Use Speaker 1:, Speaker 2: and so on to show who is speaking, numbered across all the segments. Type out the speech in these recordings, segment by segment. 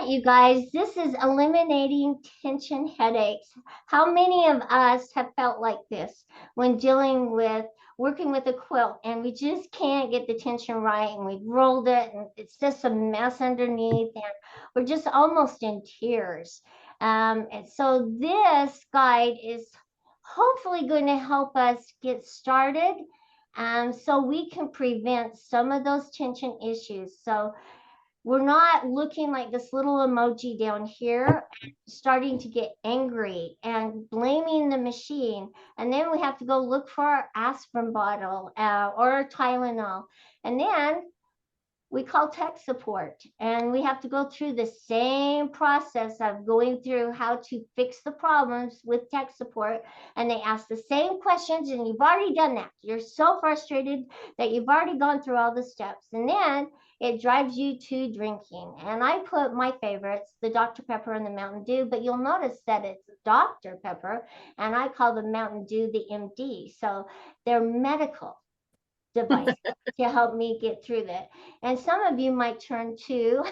Speaker 1: you guys. This is eliminating tension headaches. How many of us have felt like this when dealing with working with a quilt and we just can't get the tension right and we've rolled it and it's just a mess underneath and we're just almost in tears. And so this guide is hopefully going to help us get started so we can prevent some of those tension issues. So we're not looking like this little emoji down here, starting to get angry and blaming the machine. And then we have to go look for our aspirin bottle or a Tylenol. And then we call tech support and we have to go through the same process of going through how to fix the problems with tech support, and they ask the same questions and you've already done that. You're so frustrated that you've already gone through all the steps, and then it drives you to drinking. And I put my favorites, the Dr. Pepper and the Mountain Dew, but you'll notice that it's Dr. Pepper and I call the Mountain Dew the MD. So they're medical device to help me get through that. And some of you might turn to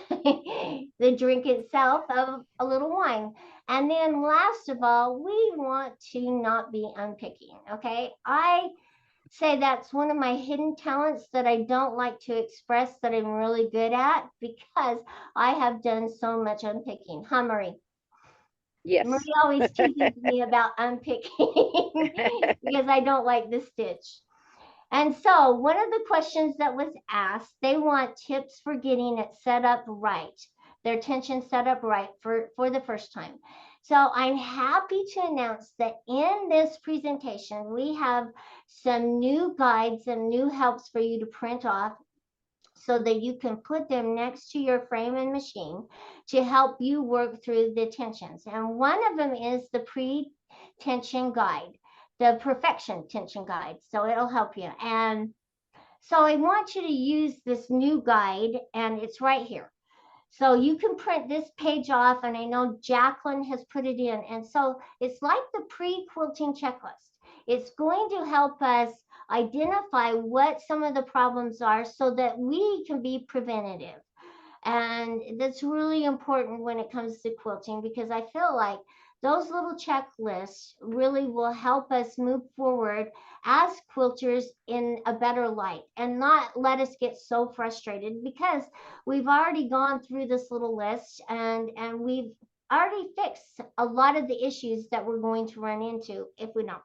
Speaker 1: the drink itself of a little wine. And then last of all, we want to not be unpicking. Okay. I say that's one of my hidden talents that I don't like to express that I'm really good at because I have done so much unpicking. Huh, Marie?
Speaker 2: Yes.
Speaker 1: Marie always teases me about unpicking because I don't like the stitch. And so one of the questions that was asked, they want tips for getting it set up right, their tension set up right for the first time. So I'm happy to announce that in this presentation, we have some new guides and new helps for you to print off so that you can put them next to your frame and machine to help you work through the tensions. And one of them is the pre-tension guide, the perfection tension guide. So it'll help you. And so I want you to use this new guide, and it's right here. So you can print this page off, and I know Jacqueline has put it in. And so it's like the pre-quilting checklist. It's going to help us identify what some of the problems are so that we can be preventative. And that's really important when it comes to quilting because I feel like those little checklists really will help us move forward as quilters in a better light and not let us get so frustrated because we've already gone through this little list and we've already fixed a lot of the issues that we're going to run into if we don't.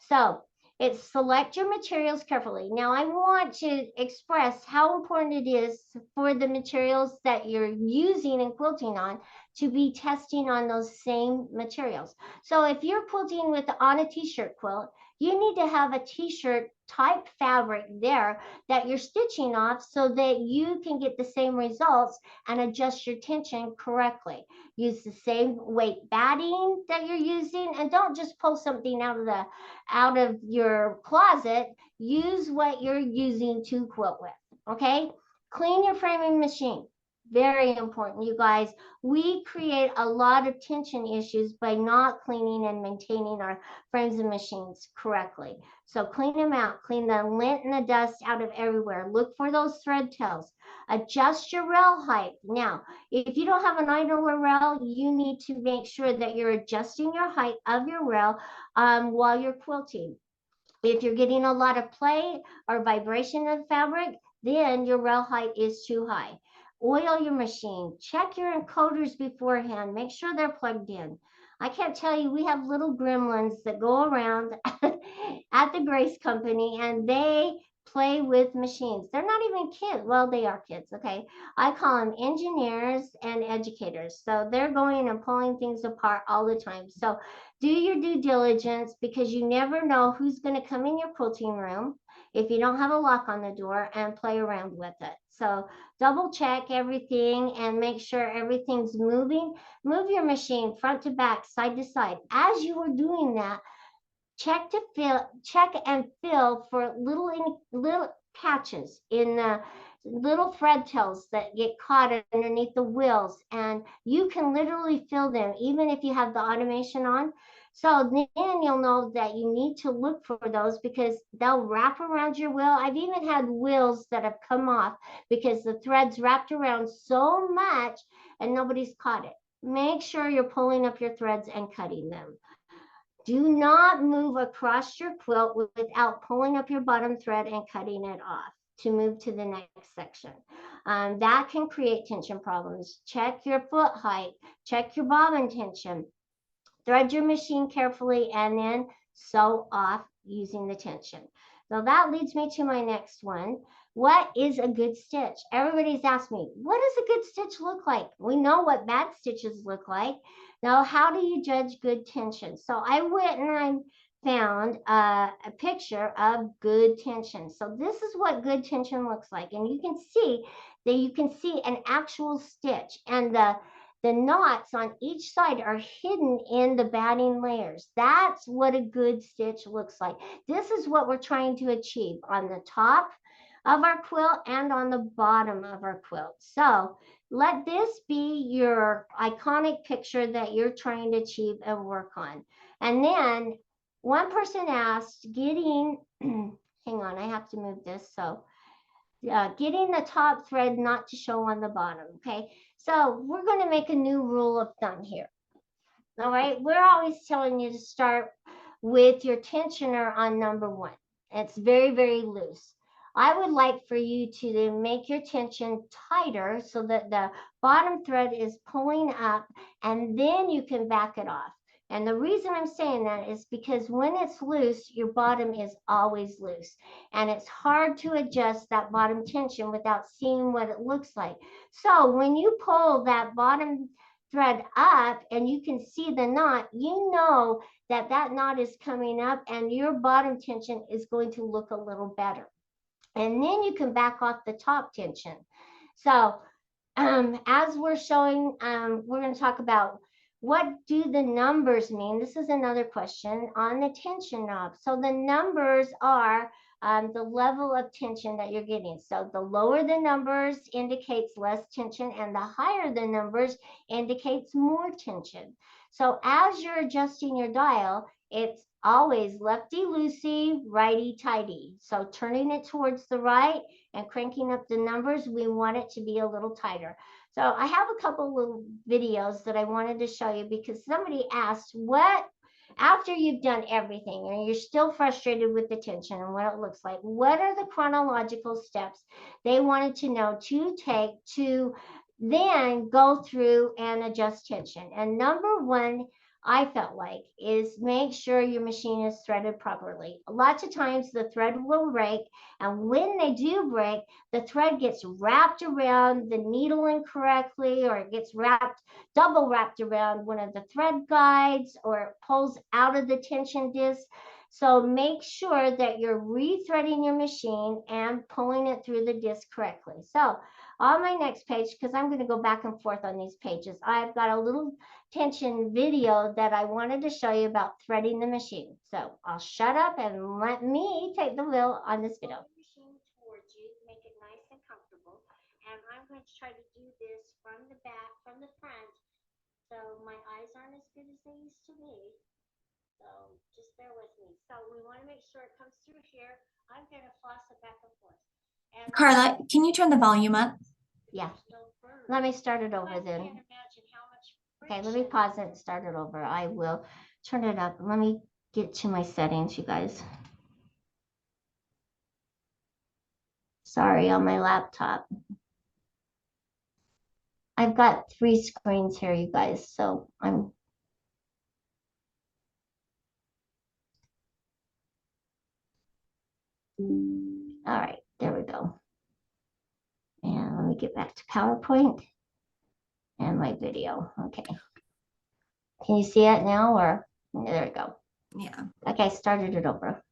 Speaker 1: So it's select your materials carefully. Now I want to express how important it is for the materials that you're using and quilting on to be testing on those same materials. So if you're quilting on a t-shirt quilt, you need to have a t-shirt type fabric there that you're stitching off so that you can get the same results and adjust your tension correctly. Use the same weight batting that you're using, and don't just pull something out of your closet. Use what you're using to quilt with. Okay, clean your framing machine. Very important, you guys. We create a lot of tension issues by not cleaning and maintaining our frames and machines correctly. So clean them out. Clean the lint and the dust out of everywhere. Look for those thread tails. Adjust your rail height. Now, if you don't have an idler rail, you need to make sure that you're adjusting your height of your rail while you're quilting. If you're getting a lot of play or vibration of fabric, then your rail height is too high. Oil your machine. Check your encoders beforehand. Make sure they're plugged in. I can't tell you, we have little gremlins that go around at the Grace Company and they play with machines. They're not even kids. Well, they are kids, okay? I call them engineers and educators. So they're going and pulling things apart all the time. So do your due diligence because you never know who's going to come in your quilting room if you don't have a lock on the door and play around with it. So double check everything and make sure everything's moving. Move your machine front to back, side to side. As you are doing that, check and fill for little patches in the little thread tails that get caught underneath the wheels, and you can literally fill them even if you have the automation on. So then you'll know that you need to look for those because they'll wrap around your wheel. I've even had wheels that have come off because the thread's wrapped around so much and nobody's caught it. Make sure you're pulling up your threads and cutting them. Do not move across your quilt without pulling up your bottom thread and cutting it off to move to the next section. That can create tension problems. Check your foot height, check your bobbin tension, thread your machine carefully, and then sew off using the tension. So that leads me to my next one. What is a good stitch? Everybody's asked me, what does a good stitch look like? We know what bad stitches look like. Now, how do you judge good tension? So I went and I found a picture of good tension. So this is what good tension looks like. And you can see that you can see an actual stitch, and the knots on each side are hidden in the batting layers. That's what a good stitch looks like. This is what we're trying to achieve on the top of our quilt and on the bottom of our quilt. So let this be your iconic picture that you're trying to achieve and work on. And then one person asked, getting, hang on, I have to move this. So getting the top thread not to show on the bottom, okay? So we're going to make a new rule of thumb here. All right, we're always telling you to start with your tensioner on number 1. It's very, very loose. I would like for you to then make your tension tighter so that the bottom thread is pulling up, and then you can back it off. And the reason I'm saying that is because when it's loose, your bottom is always loose. And it's hard to adjust that bottom tension without seeing what it looks like. So when you pull that bottom thread up and you can see the knot, you know that that knot is coming up and your bottom tension is going to look a little better. And then you can back off the top tension. So as we're showing, we're going to talk about what do the numbers mean. This is another question on the tension knob. So the numbers are the level of tension that you're getting. So the lower the numbers indicates less tension, and the higher the numbers indicates more tension. So as you're adjusting your dial, it's always lefty-loosey, righty-tighty. So turning it towards the right and cranking up the numbers, we want it to be a little tighter. So I have a couple little videos that I wanted to show you because somebody asked, what, after you've done everything and you're still frustrated with the tension and what it looks like, what are the chronological steps they wanted to know to take to then go through and adjust tension? And number 1, I felt like, is make sure your machine is threaded properly. Lots of times the thread will break, and when they do break, the thread gets wrapped around the needle incorrectly, or it gets double wrapped around one of the thread guides, or it pulls out of the tension disc. So make sure that you're rethreading your machine and pulling it through the disc correctly. So on my next page, because I'm going to go back and forth on these pages, I've got a little tension video that I wanted to show you about threading the machine. So I'll shut up and let me take the wheel on this video. Machine towards you, make it nice and comfortable. And I'm going to try to do this from the back, from the front. So my eyes aren't as good as they used to be. So just bear with me. So we want to make sure it comes through here. I'm going to floss it back and forth. And
Speaker 2: Karla, can you turn the volume up?
Speaker 1: Yeah. Let me start it over then. Okay, let me pause it and start it over. I will turn it up. Let me get to my settings, you guys. Sorry, on my laptop. I've got 3 screens here, you guys, so I'm... All right, there we go. And let me get back to PowerPoint and my video. Okay. Can you see it now, or there we go?
Speaker 2: Yeah.
Speaker 1: Okay, started it over.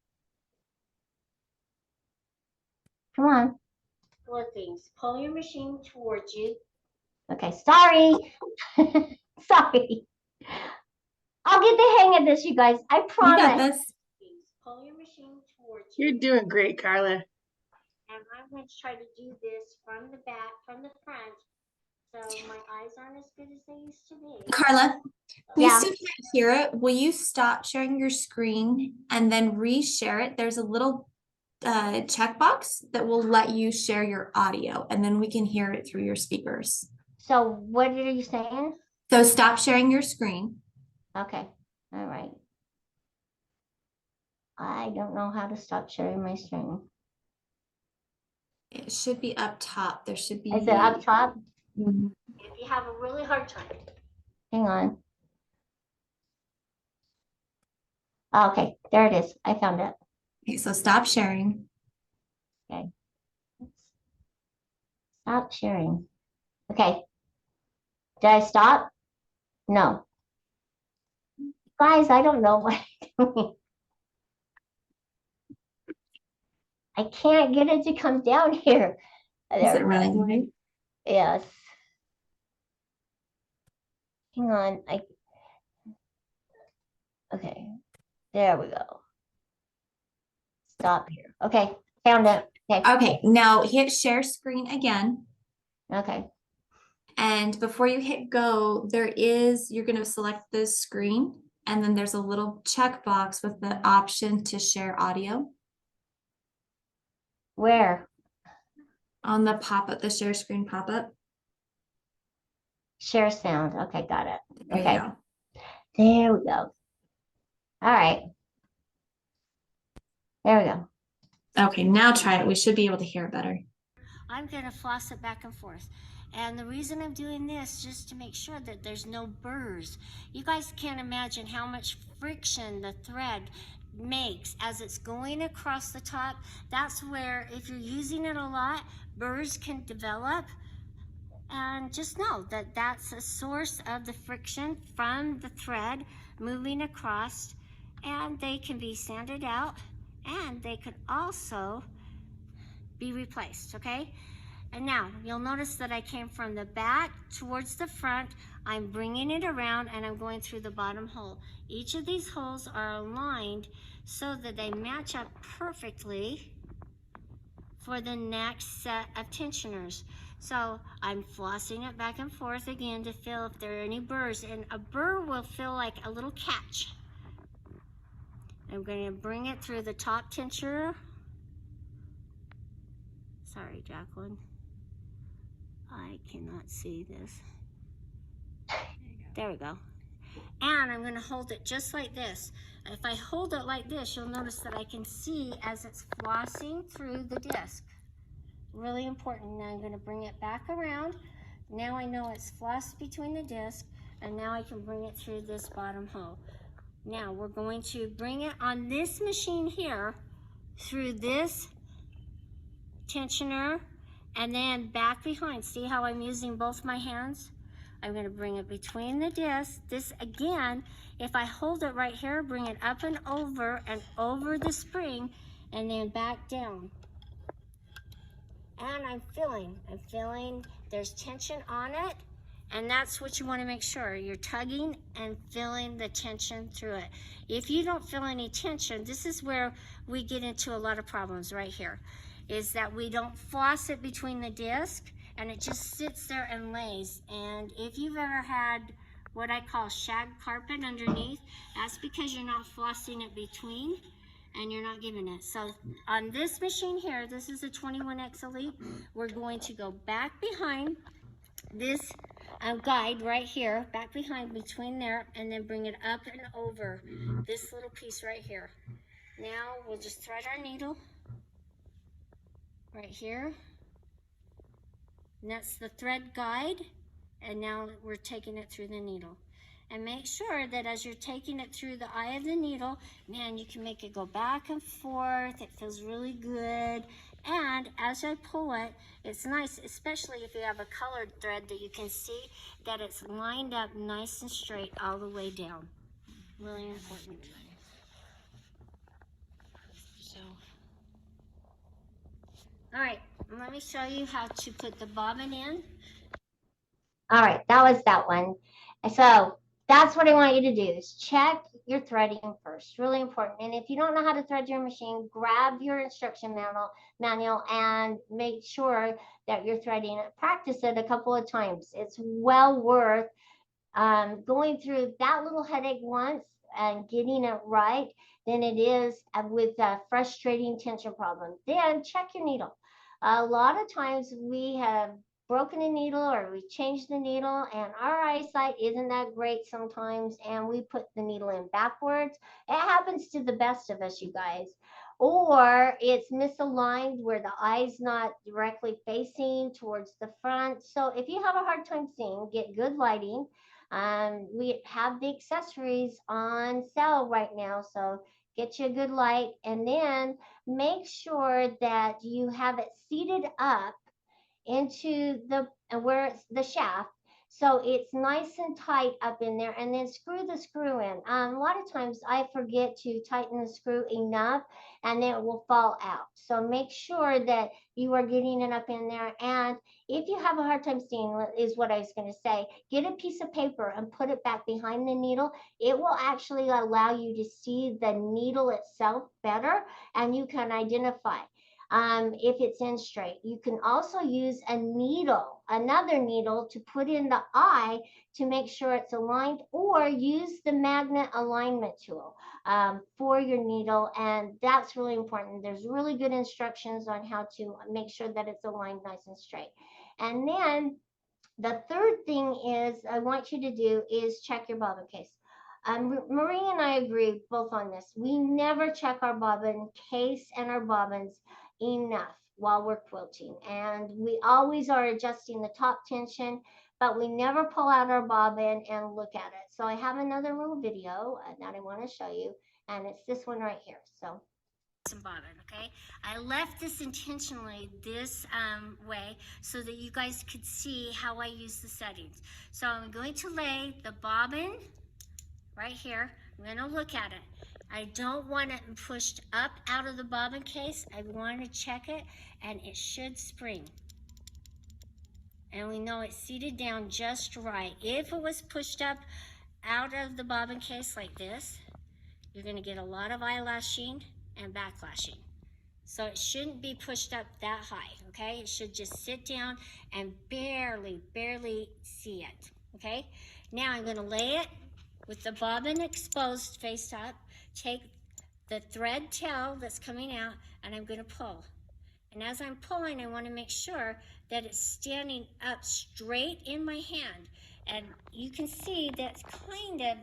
Speaker 1: Come on. 4 things. Pull your machine towards you. Okay, sorry. Sorry. I'll get the hang of this, you guys. I promise.
Speaker 2: You got this.
Speaker 1: Pull your machine towards you.
Speaker 3: You're doing great, Karla.
Speaker 1: And I'm going to try to do this from the back, from the front. So my eyes aren't as good as they used to be.
Speaker 2: Carla, we
Speaker 1: Yeah.
Speaker 2: still can't hear it. Will you stop sharing your screen and then reshare it? There's a little checkbox that will let you share your audio, and then we can hear it through your speakers.
Speaker 1: So what are you saying?
Speaker 2: So stop sharing your screen.
Speaker 1: Okay. All right. I don't know how to stop sharing my screen.
Speaker 2: It should be up top. There should be.
Speaker 1: Is it up top?
Speaker 2: Mhm.
Speaker 1: If you have a really hard time. Hang on. Okay, there it is. I found it.
Speaker 2: Okay, so stop sharing.
Speaker 1: Okay. Stop sharing. Okay. Did I stop? No. Guys, I don't know what I'm doing. I can't get it to come down here.
Speaker 2: Is
Speaker 1: There
Speaker 2: it
Speaker 1: we
Speaker 2: really
Speaker 1: go.
Speaker 2: light?
Speaker 1: Yes. Hang on. Okay. There we go. Stop here. Okay. Found it. Okay.
Speaker 2: Okay, now hit share screen again.
Speaker 1: Okay.
Speaker 2: And before you hit go, you're going to select the screen, and then there's a little checkbox with the option to share audio
Speaker 1: Where?
Speaker 2: on the pop-up, the share screen pop-up.
Speaker 1: Share sound. Okay, got it.
Speaker 2: There
Speaker 1: Okay.
Speaker 2: you go.
Speaker 1: There we go. All right. There we go.
Speaker 2: Okay, now try it. We should be able to hear it better.
Speaker 1: I'm going to floss it back and forth. And the reason I'm doing this just to make sure that there's no burrs. You guys can't imagine how much friction the thread makes as it's going across the top. That's where, if you're using it a lot, burrs can develop. And just know that that's a source of the friction from the thread moving across, and they can be sanded out, and they could also be replaced, okay? And now you'll notice that I came from the back towards the front. I'm bringing it around and I'm going through the bottom hole. Each of these holes are aligned so that they match up perfectly for the next set of tensioners. So I'm flossing it back and forth again to feel if there are any burrs, and a burr will feel like a little catch. I'm going to bring it through the top tensioner. Sorry, Jacqueline. I cannot see this. There we go. And I'm going to hold it just like this. If I hold it like this, you'll notice that I can see as it's flossing through the disc. Really important. Now I'm going to bring it back around. Now I know it's flossed between the disc, and now I can bring it through this bottom hole. Now we're going to bring it on this machine here through this tensioner and then back behind. See how I'm using both my hands? I'm going to bring it between the discs. This again, if I hold it right here, bring it up and over the spring, and then back down. And I'm feeling there's tension on it, and that's what you want to make sure. You're tugging and feeling the tension through it. If you don't feel any tension, this is where we get into a lot of problems right here, is that we don't floss it between the disc, and it just sits there and lays. And if you've ever had what I call shag carpet underneath, that's because you're not flossing it between and you're not giving it. So on this machine here, this is a 21X Elite, we're going to go back behind this guide right here, back behind between there, and then bring it up and over this little piece right here. Now we'll just thread our needle right here. And that's the thread guide, and now we're taking it through the needle. And make sure that as you're taking it through the eye of the needle, man, you can make it go back and forth. It feels really good. And as I pull it, it's nice, especially if you have a colored thread, that you can see that it's lined up nice and straight all the way down. Really important. So, all right, let me show you how to put the bobbin in. All right, that was that one. So that's what I want you to do, is check your threading first. Really important. And if you don't know how to thread your machine, grab your instruction manual and make sure that you're threading it. Practice it a couple of times. It's well worth going through that little headache once and getting it right than it is with a frustrating tension problem. Then check your needle. A lot of times we have broken a needle or we changed the needle and our eyesight isn't that great sometimes and we put the needle in backwards. It happens to the best of us, you guys. Or it's misaligned where the eye's not directly facing towards the front. So if you have a hard time seeing, get good lighting. We have the accessories on sale right now, so get you a good light and then make sure that you have it seated up into the where it's the shaft, so it's nice and tight up in there, and then screw the screw in. A lot of times I forget to tighten the screw enough and then it will fall out, so make sure that you are getting it up in there. And if you have a hard time seeing, is what I was going to say, get a piece of paper and put it back behind the needle. It will actually allow you to see the needle itself better and you can identify if it's in straight. You can also use a needle, another needle, to put in the eye to make sure it's aligned, or use the magnet alignment tool for your needle. And that's really important. There's really good instructions on how to make sure that it's aligned nice and straight. And then the third thing is I want you to do is check your bobbin case. Marie and I agree both on this. We never check our bobbin case and our bobbins enough while we're quilting. And we always are adjusting the top tension, but we never pull out our bobbin and look at it. So I have another little video that I want to show you, and it's this one right here. So some bobbin, okay? I left this intentionally this way so that you guys could see how I use the settings. So I'm going to lay the bobbin right here. I'm going to look at it. I don't want it pushed up out of the bobbin case. I want to check it, and it should spring. And we know it's seated down just right. If it was pushed up out of the bobbin case like this, you're going to get a lot of eyelashing and backlashing. So it shouldn't be pushed up that high, okay? It should just sit down and barely see it, okay? Now I'm gonna lay it with the bobbin exposed face up, take the thread tail that's coming out, and I'm gonna pull. And as I'm pulling, I wanna make sure that it's standing up straight in my hand. And you can see that's kind of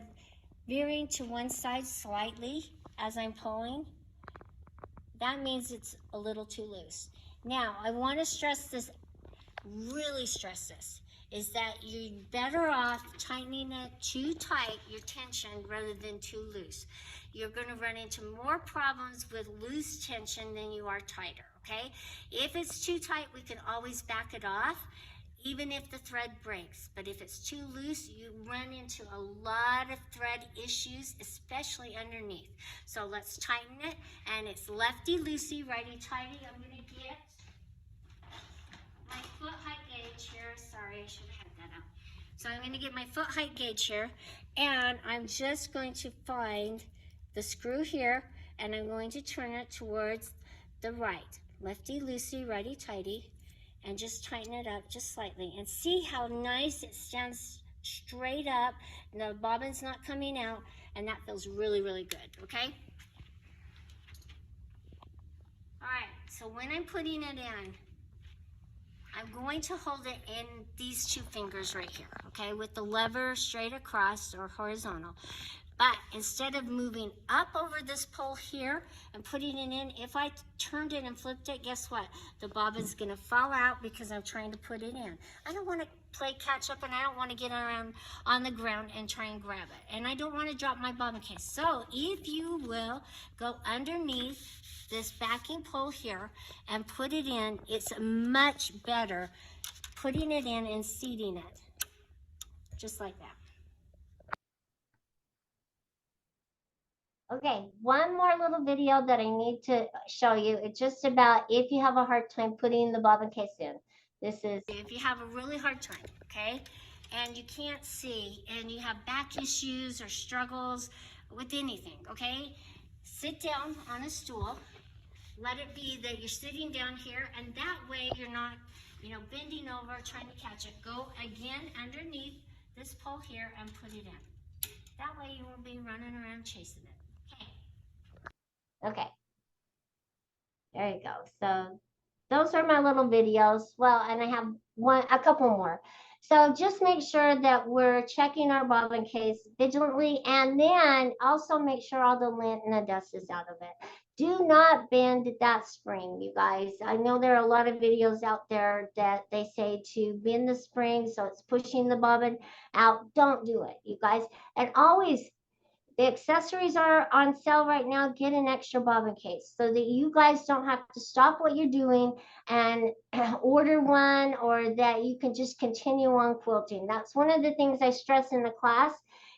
Speaker 1: veering to one side slightly as I'm pulling. That means it's a little too loose. Now, I want to stress this, really stress this, is that you're better off tightening it too tight, your tension, rather than too loose. You're going to run into more problems with loose tension than you are tighter, okay? If it's too tight, we can always back it off, even if the thread breaks. But if it's too loose, you run into a lot of thread issues, especially underneath. So let's tighten it, and it's lefty-loosey, righty-tighty. I'm gonna get my foot height gauge here. Sorry, I should have had that out. So I'm gonna get my foot height gauge here, and I'm just going to find the screw here, and I'm going to turn it towards the right. Lefty-loosey, righty-tighty. And just tighten it up just slightly, and see how nice it stands straight up, and the bobbin's not coming out, and that feels really good, okay? All right, so when I'm putting it in, I'm going to hold it in these two fingers right here, okay, with the lever straight across or horizontal. But instead of moving up over this pole here and putting it in, if I turned it and flipped it, guess what? The bobbin's gonna fall out because I'm trying to put it in. I don't wanna play catch up, and I don't wanna get around on the ground and try and grab it. And I don't wanna drop my bobbin case. So if you will go underneath this backing pole here and put it in, it's much better putting it in and seating it, just like that. Okay, one more little video that I need to show you. It's just about if you have a hard time putting the bobbin case in. This is if you have a really hard time, okay, and you can't see, and you have back issues or struggles with anything, okay? Sit down on a stool. Let it be that you're sitting down here, and that way you're not, bending over trying to catch it. Go again underneath this pole here and put it in. That way you won't be running around chasing it. Okay. Okay. There you go. So those are my little videos. Well, and I have a couple more. So just make sure that we're checking our bobbin case vigilantly, and then also make sure all the lint and the dust is out of it. Do not bend that spring, you guys. I know there are a lot of videos out there that they say to bend the spring so it's pushing the bobbin out. Don't do it, you guys. And always, the accessories are on sale right now. Get an extra bobbin case so that you guys don't have to stop what you're doing and order one, or that you can just continue on quilting. That's one of the things I stress in the class,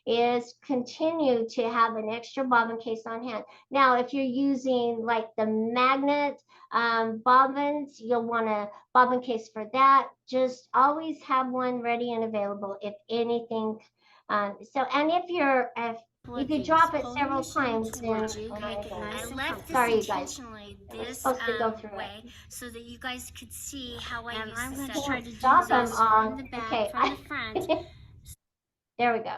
Speaker 1: is continue to have an extra bobbin case on hand. Now, if you're using like the magnet bobbins, you'll want a bobbin case for that. Just always have one ready and available if anything. And if you could drop it several times, then sorry, you guys. We're supposed to go through it. So that you guys could see how I use I'm going to try to stop them from the back, okay. From the front. There we go.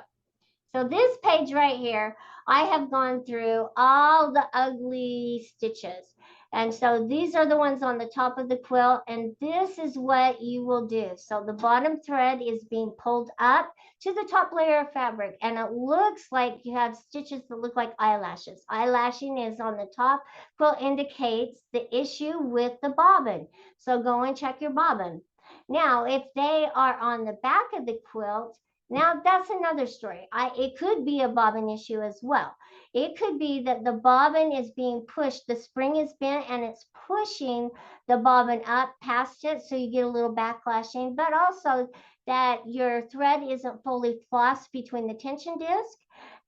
Speaker 1: So this page right here, I have gone through all the ugly stitches. And so these are the ones on the top of the quilt, and this is what you will do. So the bottom thread is being pulled up to the top layer of fabric, and it looks like you have stitches that look like eyelashes. Eyelashing is on the top. Quilt indicates the issue with the bobbin. So go and check your bobbin. Now, if they are on the back of the quilt, now that's another story. It could be a bobbin issue as well. It could be that the bobbin is being pushed, the spring is bent and it's pushing the bobbin up past it, so you get a little backlashing, but also that your thread isn't fully flossed between the tension disc,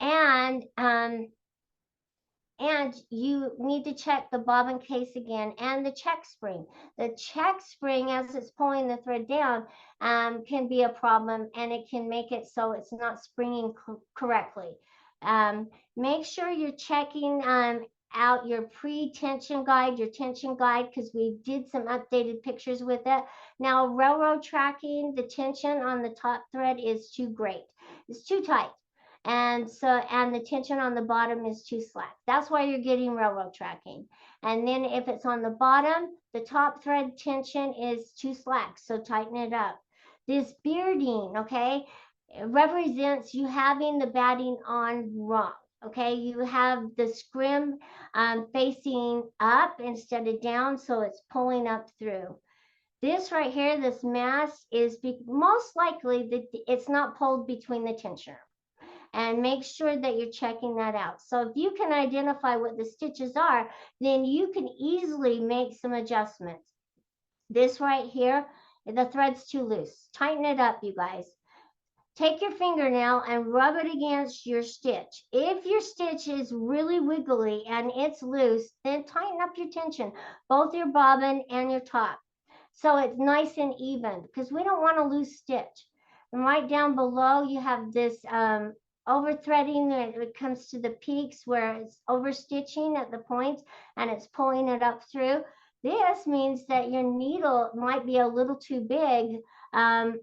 Speaker 1: and you need to check the bobbin case again and the check spring. The check spring, as it's pulling the thread down, can be a problem, and it can make it so it's not springing correctly. Make sure you're checking out your pre-tension guide, your tension guide, because we did some updated pictures with it. Now, railroad tracking, the tension on the top thread is too great. It's too tight. And the tension on the bottom is too slack. That's why you're getting railroad tracking. And then if it's on the bottom, the top thread tension is too slack, so tighten it up. This bearding, okay, it represents you having the batting on wrong. Okay, you have the scrim facing up instead of down, so it's pulling up through. This right here, this mass, is most likely that it's not pulled between the tensioner. And make sure that you're checking that out. So if you can identify what the stitches are, then you can easily make some adjustments. This right here, the thread's too loose. Tighten it up, you guys. Take your fingernail and rub it against your stitch. If your stitch is really wiggly and it's loose, then tighten up your tension, both your bobbin and your top, so it's nice and even, because we don't want a loose stitch. And right down below, you have this over threading when it comes to the peaks, where it's over stitching at the points and it's pulling it up through. This means that your needle might be a little too big, and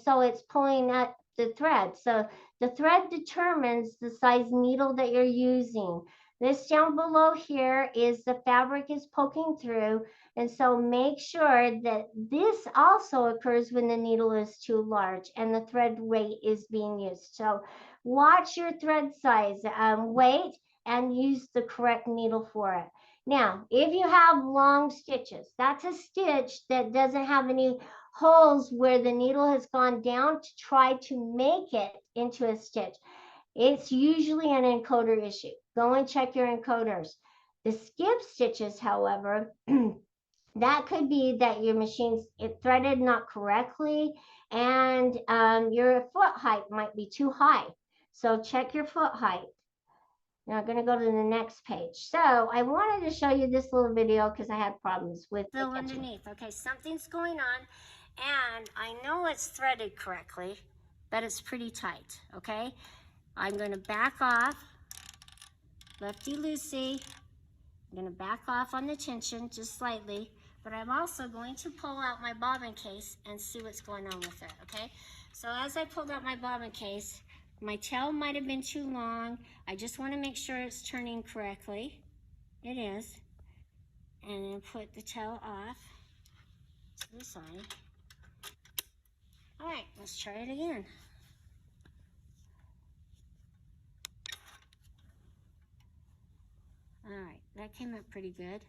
Speaker 1: so it's pulling up the thread. So the thread determines the size needle that you're using. This down below here is the fabric is poking through, and so make sure that this also occurs when the needle is too large and the thread weight is being used. So watch your thread size, weight, and use the correct needle for it. Now, if you have long stitches, that's a stitch that doesn't have any holes where the needle has gone down to try to make it into a stitch. It's usually an encoder issue. Go and check your encoders. The skip stitches, however, that could be that your machine's threaded not correctly, and your foot height might be too high. So check your foot height. Now I'm going to go to the next page. So I wanted to show you this little video because I had problems with the underneath. Okay, something's going on, and I know it's threaded correctly, but it's pretty tight. Okay, I'm going to back off lefty-loosey. I'm going to back off on the tension just slightly, but I'm also going to pull out my bobbin case and see what's going on with it, okay? So as I pulled out my bobbin case, my tail might have been too long. I just want to make sure it's turning correctly. It is. And then put the tail off to the side. All right, let's try it again. All right, that came up pretty good.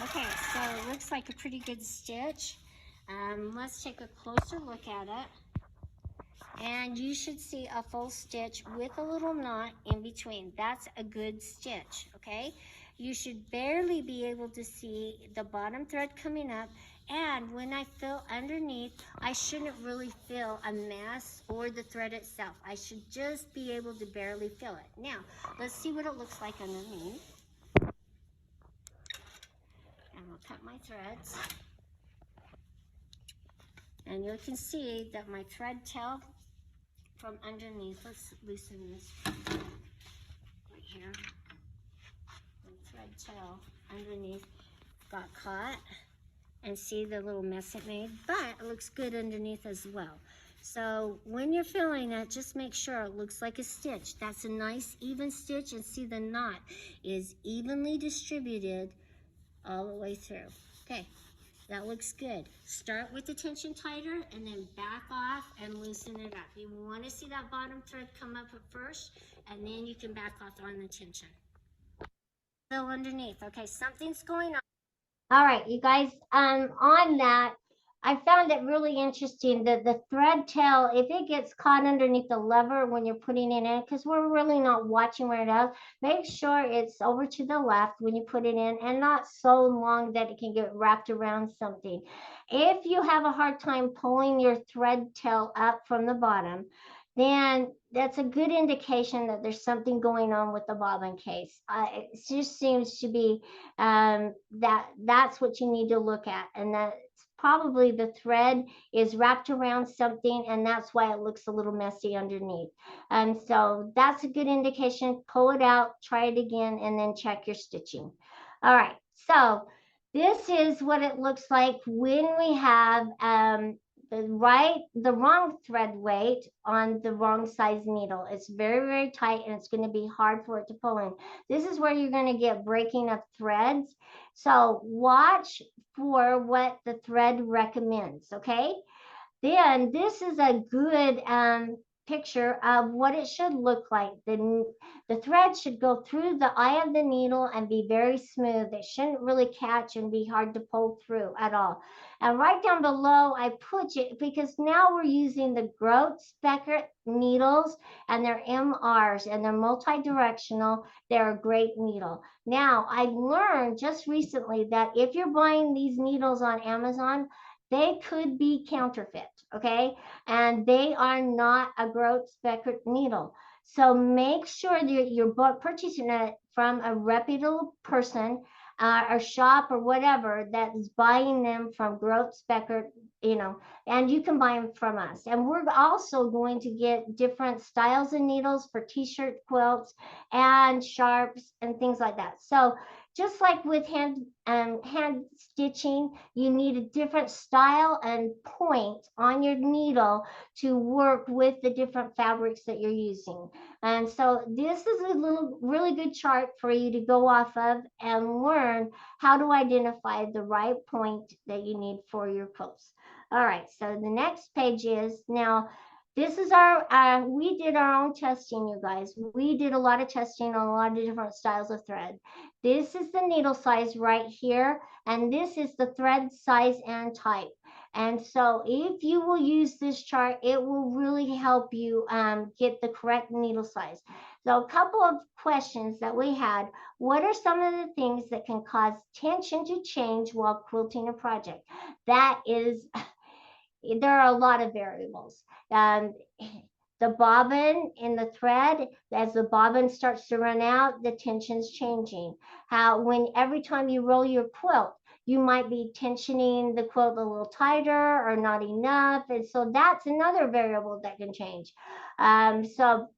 Speaker 1: Okay, so it looks like a pretty good stitch. Let's take a closer look at it. And you should see a full stitch with a little knot in between. That's a good stitch, okay? You should barely be able to see the bottom thread coming up, and when I feel underneath, I shouldn't really feel a mess or the thread itself. I should just be able to barely feel it. Now, let's see what it looks like underneath. And I'll cut my threads. And you can see that my thread tail from underneath, let's loosen this right here. The thread tail underneath got caught, and see the little mess it made, but it looks good underneath as well. So when you're filling it, just make sure it looks like a stitch. That's a nice even stitch, and see the knot is evenly distributed all the way through. Okay, that looks good. Start with the tension tighter and then back off and loosen it up. You want to see that bottom thread come up at first, and then you can back off on the tension. Still underneath. Okay, something's going on. All right, you guys, on that, I found it really interesting that the thread tail, if it gets caught underneath the lever when you're putting it in, because we're really not watching where it is, make sure it's over to the left when you put it in and not so long that it can get wrapped around something. If you have a hard time pulling your thread tail up from the bottom, then that's a good indication that there's something going on with the bobbin case. It just seems to be that's what you need to look at, and that's probably the thread is wrapped around something, and that's why it looks a little messy underneath. And so that's a good indication. Pull it out, try it again, and then check your stitching. All right, so this is what it looks like when we have the wrong thread weight on the wrong size needle. It's very, very tight, and it's going to be hard for it to pull in. This is where you're going to get breaking of threads. So watch for what the thread recommends, okay? Then this is a good picture of what it should look like. The thread should go through the eye of the needle and be very smooth. It shouldn't really catch and be hard to pull through at all. And right down below, I put it because now we're using the Grote Speckert needles, and they're MRs, and they're multi-directional. They're a great needle. Now, I learned just recently that if you're buying these needles on Amazon, they could be counterfeit, okay? And they are not a Grote Speckert needle. So make sure that you're purchasing it from a reputable person or shop or whatever that is buying them from Grote Speckert, and you can buy them from us. And we're also going to get different styles of needles for t-shirt quilts and sharps and things like that. So just like with hand stitching, you need a different style and point on your needle to work with the different fabrics that you're using. And so this is a really good chart for you to go off of and learn how to identify the right point that you need for your quilts. All right, so the next page is now. This is we did our own testing, you guys. We did a lot of testing on a lot of different styles of thread. This is the needle size right here, and this is the thread size and type. And so if you will use this chart, it will really help you get the correct needle size. So a couple of questions that we had. What are some of the things that can cause tension to change while quilting a project? That is, there are a lot of variables. the bobbin in the thread, as the bobbin starts to run out, the tension's changing. How when every time you roll your quilt, you might be tensioning the quilt a little tighter or not enough. And so that's another variable that can change. So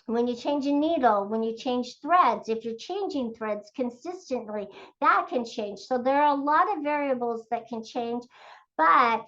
Speaker 1: when you change a needle, when you change threads, if you're changing threads consistently, that can change. So there are a lot of variables that can change, but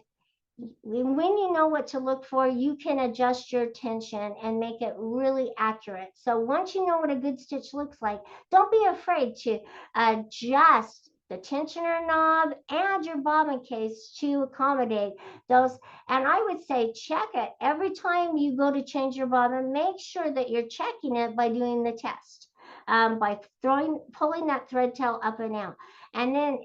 Speaker 1: when you know what to look for, you can adjust your tension and make it really accurate. So once you know what a good stitch looks like, don't be afraid to adjust the tensioner knob and your bobbin case to accommodate those. And I would say check it every time you go to change your bobbin. Make sure that you're checking it by doing the test, by pulling that thread tail up and out. And then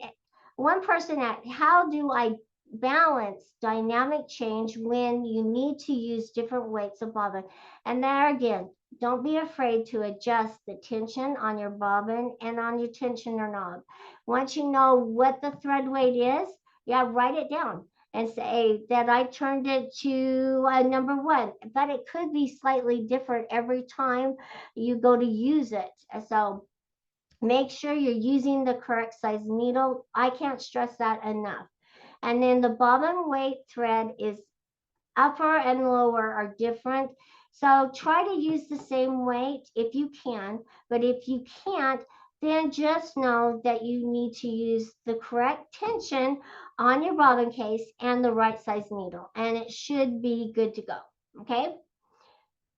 Speaker 1: one person asked, how do I balance dynamic change when you need to use different weights of bobbin? And there again, don't be afraid to adjust the tension on your bobbin and on your tensioner knob. Once you know what the thread weight is, yeah, write it down and say that I turned it to number 1, but it could be slightly different every time you go to use it. So make sure you're using the correct size needle. I can't stress that enough. And then the bobbin weight thread is upper and lower are different. So try to use the same weight if you can, but if you can't, then just know that you need to use the correct tension on your bobbin case and the right size needle, and it should be good to go. Okay.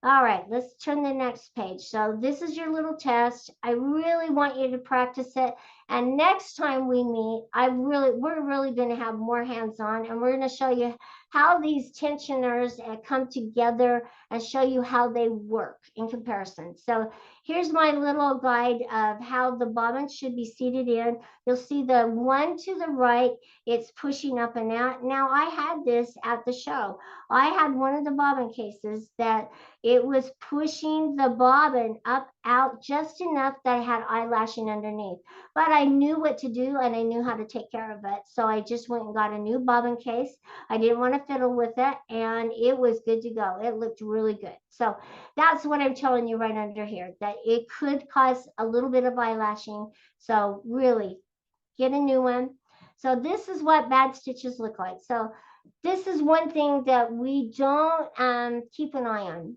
Speaker 1: All right, let's turn the next page. So this is your little test. I really want you to practice it. And next time we meet, we're really going to have more hands-on, and we're going to show you how these tensioners come together and show you how they work in comparison. So here's my little guide of how the bobbin should be seated in. You'll see the one to the right, it's pushing up and out. Now I had this at the show. I had one of the bobbin cases that it was pushing the bobbin up out just enough that I had eyelashing underneath. But I knew what to do and I knew how to take care of it. So I just went and got a new bobbin case. I didn't want to fiddle with it, and it was good to go. It looked really good. So that's what I'm telling you right under here, that it could cause a little bit of eyelashing. So really get a new one. So this is what bad stitches look like. So this is one thing that we don't keep an eye on.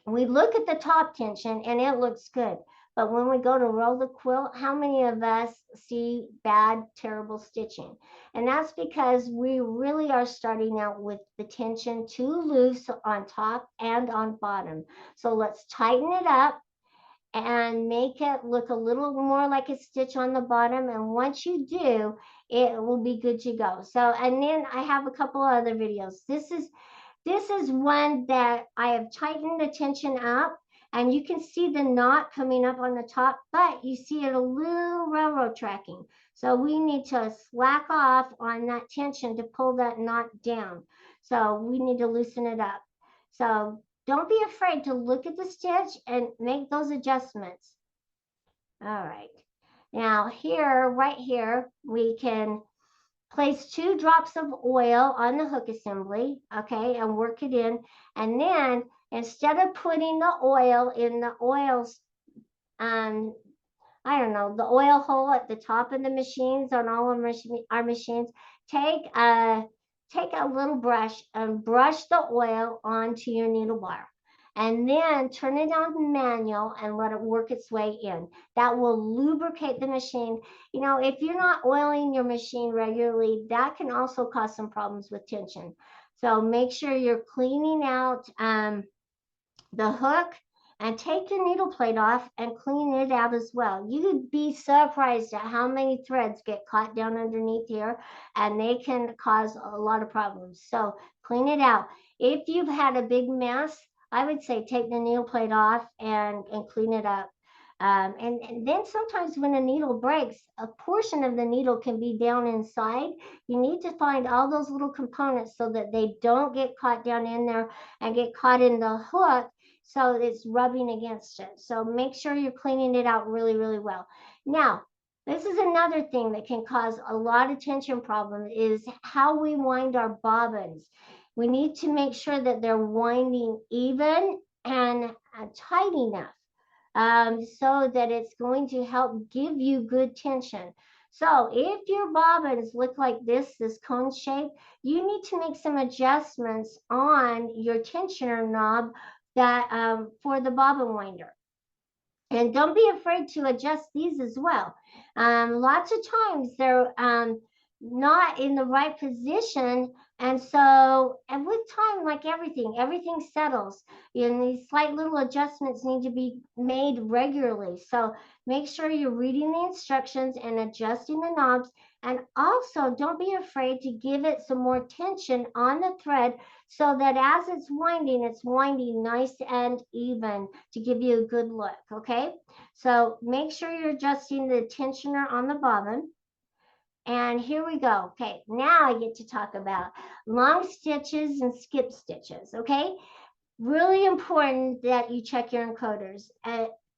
Speaker 1: We look at the top tension and it looks good. But when we go to roll the quilt, how many of us see bad, terrible stitching? And that's because we really are starting out with the tension too loose on top and on bottom. So let's tighten it up and make it look a little more like a stitch on the bottom. And once you do, it will be good to go. So, and then I have a couple other videos. This is one that I have tightened the tension up, and you can see the knot coming up on the top, but you see it a little railroad tracking. So we need to slack off on that tension to pull that knot down. So we need to loosen it up. So don't be afraid to look at the stitch and make those adjustments. All right. Now here, right here, we can place 2 drops of oil on the hook assembly, okay, and work it in. And then instead of putting the oil in the I don't know, the oil hole at the top of the machines on all of our machines, take a little brush and brush the oil onto your needle bar. And then turn it on manual and let it work its way in. That will lubricate the machine. You know, if you're not oiling your machine regularly, that can also cause some problems with tension. So make sure you're cleaning out the hook, and take your needle plate off and clean it out as well. You'd be surprised at how many threads get caught down underneath here, and they can cause a lot of problems. So clean it out. If you've had a big mess, I would say take the needle plate off and clean it up. And then sometimes when a needle breaks, a portion of the needle can be down inside. You need to find all those little components so that they don't get caught down in there and get caught in the hook, so it's rubbing against it. So make sure you're cleaning it out really, really well. Now, this is another thing that can cause a lot of tension problem is how we wind our bobbins. We need to make sure that they're winding even and tight enough, so that it's going to help give you good tension. So if your bobbins look like this cone shape, you need to make some adjustments on your tensioner knob that for the bobbin winder. And don't be afraid to adjust these as well. Lots of times they're not in the right position. And so, and with time, like everything settles. And these slight little adjustments need to be made regularly. So make sure you're reading the instructions and adjusting the knobs. And also, don't be afraid to give it some more tension on the thread so that as it's winding nice and even to give you a good look, okay? So make sure you're adjusting the tensioner on the bobbin. And here we go. Okay, now I get to talk about long stitches and skip stitches, okay? Really important that you check your encoders.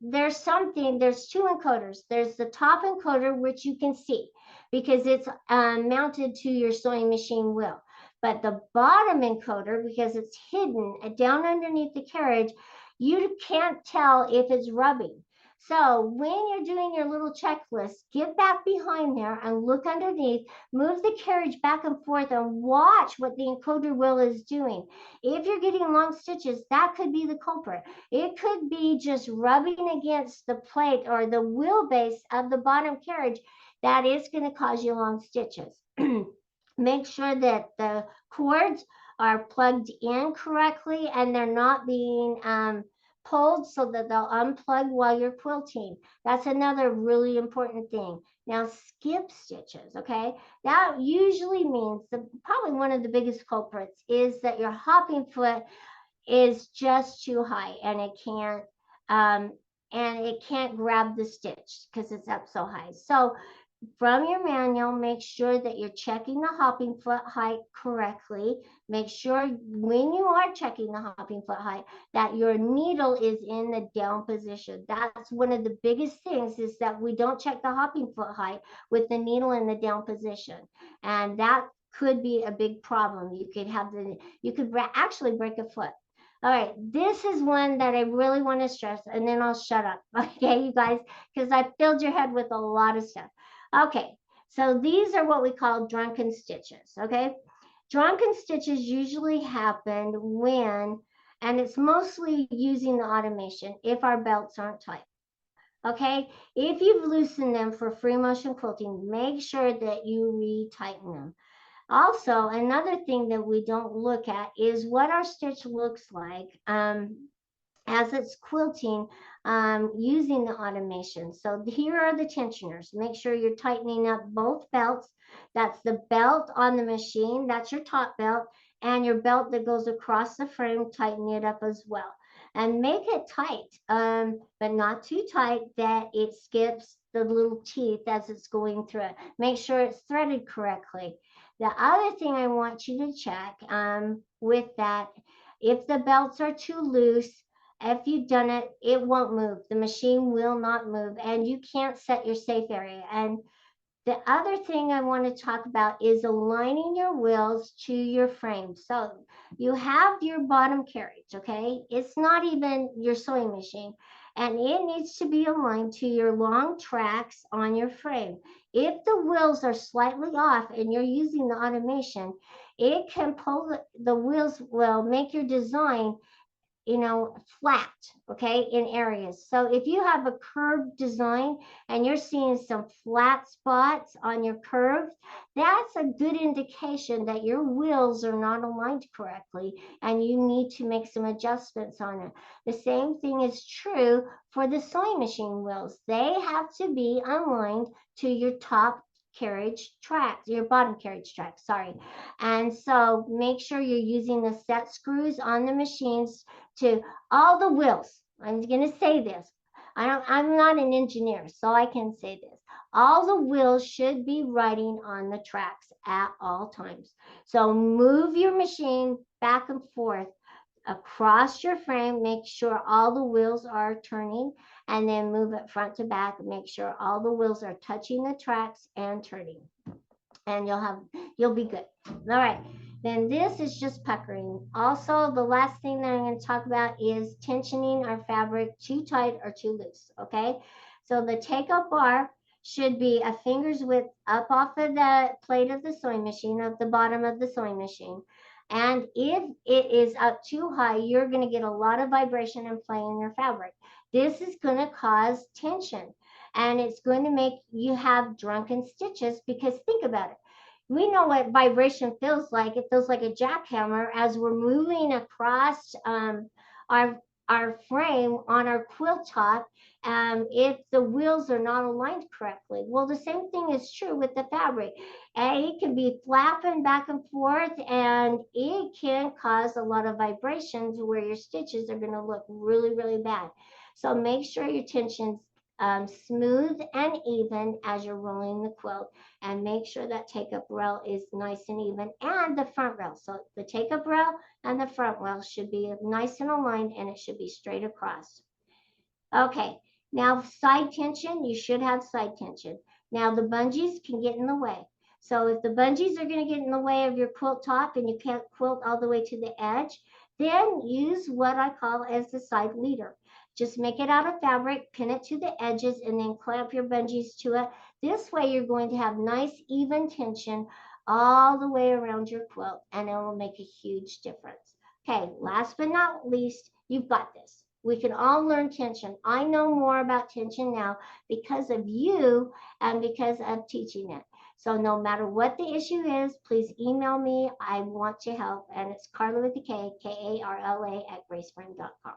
Speaker 1: There's two encoders. There's the top encoder, which you can see because it's mounted to your sewing machine wheel. But the bottom encoder, because it's hidden down underneath the carriage, you can't tell if it's rubbing. So when you're doing your little checklist, get back behind there and look underneath, move the carriage back and forth and watch what the encoder wheel is doing. If you're getting long stitches, that could be the culprit. It could be just rubbing against the plate or the wheelbase of the bottom carriage. That is going to cause you long stitches. Make sure that the cords are plugged in correctly and they're not being pulled so that they'll unplug while you're quilting. That's another really important thing. Now, skip stitches, okay? That usually means probably one of the biggest culprits is that your hopping foot is just too high and it can't grab the stitch because it's up so high. So from your manual, make sure that you're checking the hopping foot height correctly. Make sure when you are checking the hopping foot height that your needle is in the down position. That's one of the biggest things is that we don't check the hopping foot height with the needle in the down position. And that could be a big problem. You could actually break a foot. All right, this is one that I really want to stress, and then I'll shut up, okay, you guys, because I filled your head with a lot of stuff. Okay, so these are what we call drunken stitches, okay? Drunken stitches usually happen when, and it's mostly using the automation, if our belts aren't tight, okay? If you've loosened them for free motion quilting, make sure that you re-tighten them. Also, another thing that we don't look at is what our stitch looks like as it's quilting using the automation. So here are the tensioners. Make sure you're tightening up both belts. That's the belt on the machine. That's your top belt. And your belt that goes across the frame, tighten it up as well. And make it tight, but not too tight that it skips the little teeth as it's going through it. Make sure it's threaded correctly. The other thing I want you to check with that, if the belts are too loose, if you've done it, it won't move. The machine will not move, and you can't set your safe area. And the other thing I want to talk about is aligning your wheels to your frame. So you have your bottom carriage, okay? It's not even your sewing machine, and it needs to be aligned to your long tracks on your frame. If the wheels are slightly off and you're using the automation, it can pull the wheels, will make your design flat, okay, in areas. So if you have a curved design and you're seeing some flat spots on your curve, that's a good indication that your wheels are not aligned correctly and you need to make some adjustments on it. The same thing is true for the sewing machine wheels. They have to be aligned to your top carriage tracks, your bottom carriage tracks, sorry. And so make sure you're using the set screws on the machines to all the wheels. I'm going to say this. I'm not an engineer, so I can say this. All the wheels should be riding on the tracks at all times. So move your machine back and forth across your frame. Make sure all the wheels are turning, and then move it front to back. Make sure all the wheels are touching the tracks and turning, and you'll be good. All right. Then this is just puckering. Also, the last thing that I'm going to talk about is tensioning our fabric too tight or too loose, okay? So the take-up bar should be a finger's width up off of the plate of the sewing machine, at the bottom of the sewing machine. And if it is up too high, you're going to get a lot of vibration and play in your fabric. This is going to cause tension, and it's going to make you have drunken stitches, because think about it. We know what vibration feels like. It feels like a jackhammer as we're moving across our our frame on our quilt top, if the wheels are not aligned correctly. Well, the same thing is true with the fabric. It can be flapping back and forth, and it can cause a lot of vibrations where your stitches are going to look really, really bad. So make sure your tension's smooth and even as you're rolling the quilt, and make sure that take-up rail is nice and even, and the front rail. So the take-up rail and the front rail should be nice and aligned, and it should be straight across. Okay, now side tension, you should have side tension. Now the bungees can get in the way. So if the bungees are going to get in the way of your quilt top and you can't quilt all the way to the edge, then use what I call as the side leader. Just make it out of fabric, pin it to the edges, and then clamp your bungees to it. This way you're going to have nice even tension all the way around your quilt, and it will make a huge difference. Okay, last but not least, you've got this. We can all learn tension. I know more about tension now because of you and because of teaching it. So no matter what the issue is, please email me. I want to help. And it's Karla with a K, Karla at gracefriend.com.